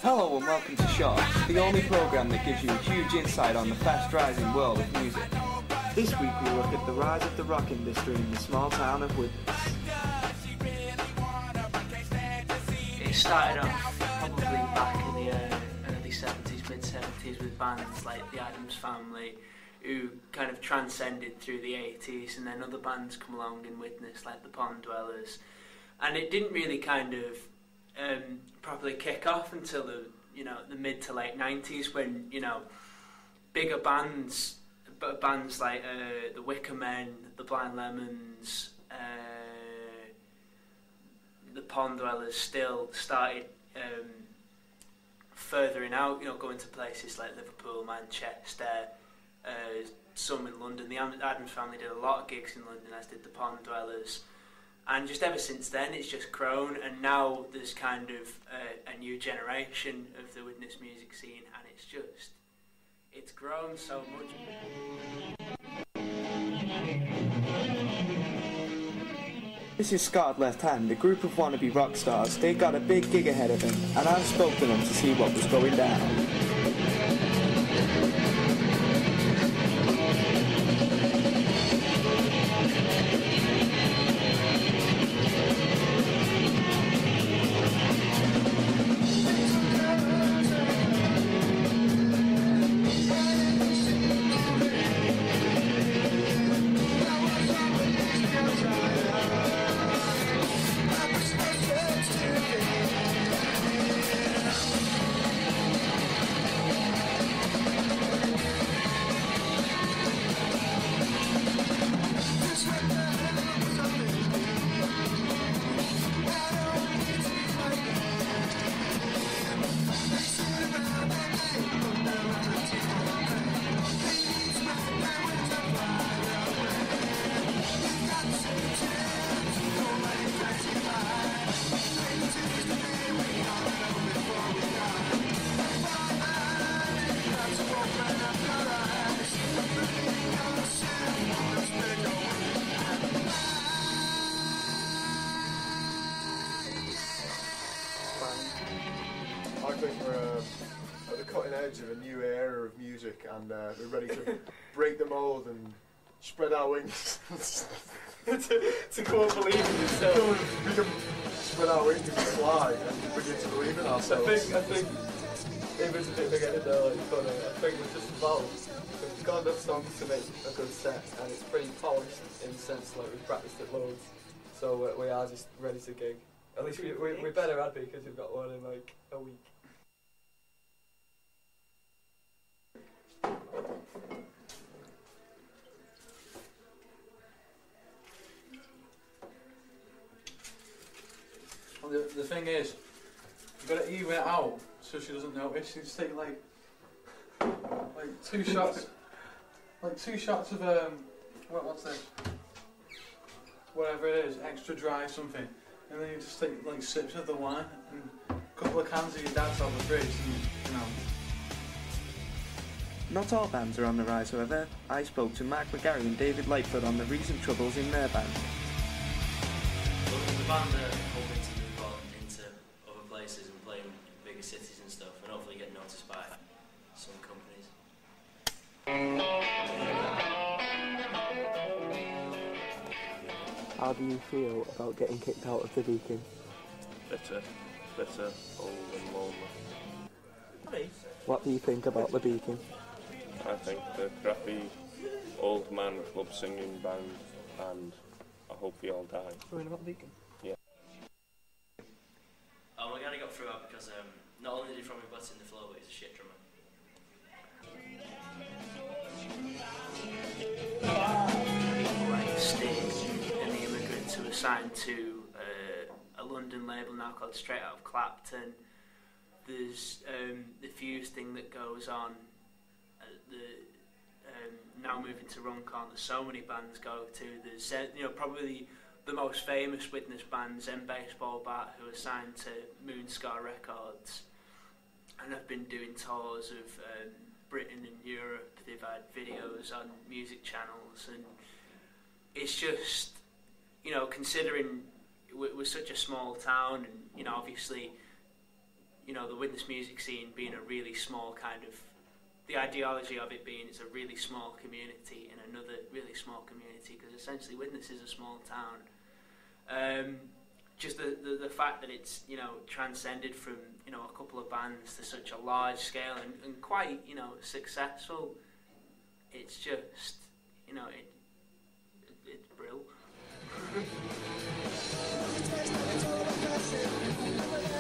Hello and welcome to Shorts, the only programme that gives you a huge insight on the fast-rising world of music. This week we look at the rise of the rock industry in the small town of Widnes. It started off probably back in the early 70s, mid-70s with bands like the Addams Family, who kind of transcended through the 80s, and then other bands come along in Widnes like the Pond Dwellers. And it didn't really kind of properly kick off until the mid to late 90s, when bigger bands like the Wicker Men, the Blind Lemons, the Pond Dwellers still started furthering out, going to places like Liverpool, Manchester, some in London. The Addams Family did a lot of gigs in London, as did the Pond Dwellers. And just ever since then, it's just grown, and now there's kind of a new generation of the Widnes music scene, and it's grown so much. This is Scarred Left Hand, a group of wannabe rock stars. They got a big gig ahead of them, and I spoke to them to see what was going down. I think we're at the cutting edge of a new era of music, and we're ready to break the mould and spread our wings to go and believe in yourself. We can spread our wings and fly and begin to believe in ourselves. I think it was a bit big-headed though, but I think we're just involved. We've got enough songs to make a good set, and it's pretty polished in the sense like we've practiced it loads, so we are just ready to gig. At least we better had because we've got one in like a week. The thing is, you've got to even it out so she doesn't notice. You just take like two shots, of what's this? Whatever it is, extra dry something, and then you just take like sips of the wine and a couple of cans of your dad's on the fridge, and Not all bands are on the rise, however. I spoke to Mark McGarry and David Lightfoot on the recent troubles in their band. Well, the band are hoping to move on into other places and play in bigger cities and stuff, and hopefully get noticed by some companies. How do you feel about getting kicked out of the Becon? Bitter, old and lonely. What do you think about the Becon? I think the crappy old man club singing band, and I hope they all die. Worrying about the Becon? Yeah. Oh, we only got through that because not only did he throw me butts in the floor, but he's a shit drummer. Like Sting and the Immigrants, who were signed to a London label now called Straight Out of Clapton. There's the Fuse thing that goes on. Now moving to Runcorn, there's so many bands go to. There's probably the most famous Widnes band, Zen Baseball Bat, who are signed to Moonscar Records and have been doing tours of Britain and Europe. They've had videos on music channels, and it's just, considering we're such a small town, and obviously you know, the witness music scene being a really small kind of, the ideology of it being it's a really small community in another really small community, because essentially Widnes is a small town. Just the fact that it's, you know, transcended from, you know, a couple of bands to such a large scale and quite, you know, successful. It's just, you know, it's brilliant.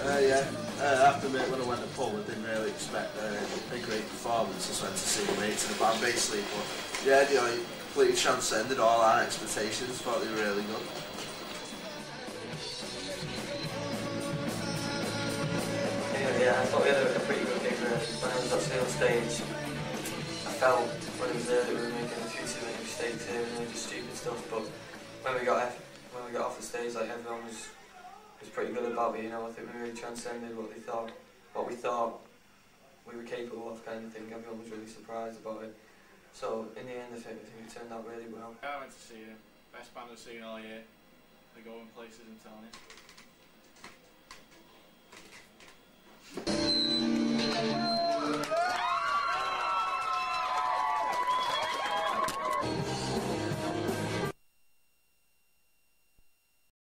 I have to admit, when I went to Paul, I didn't really expect a great performance. I just went to see the mates in the band basically, but yeah, you know, it completely transcended all our expectations. Thought they were really good. Yeah, I thought we had a pretty good gig there. When I was actually on stage, I felt when I was there that we were making a few too many mistakes here and just stupid stuff, but when we got off the stage, like, everyone was pretty good about it, you know. I think we really transcended what we thought we were capable of, kind of thing. Everyone was really surprised about it. So in the end, I think it turned out really well. I went to see you. Best band I've seen all year. They're going places, I'm telling you.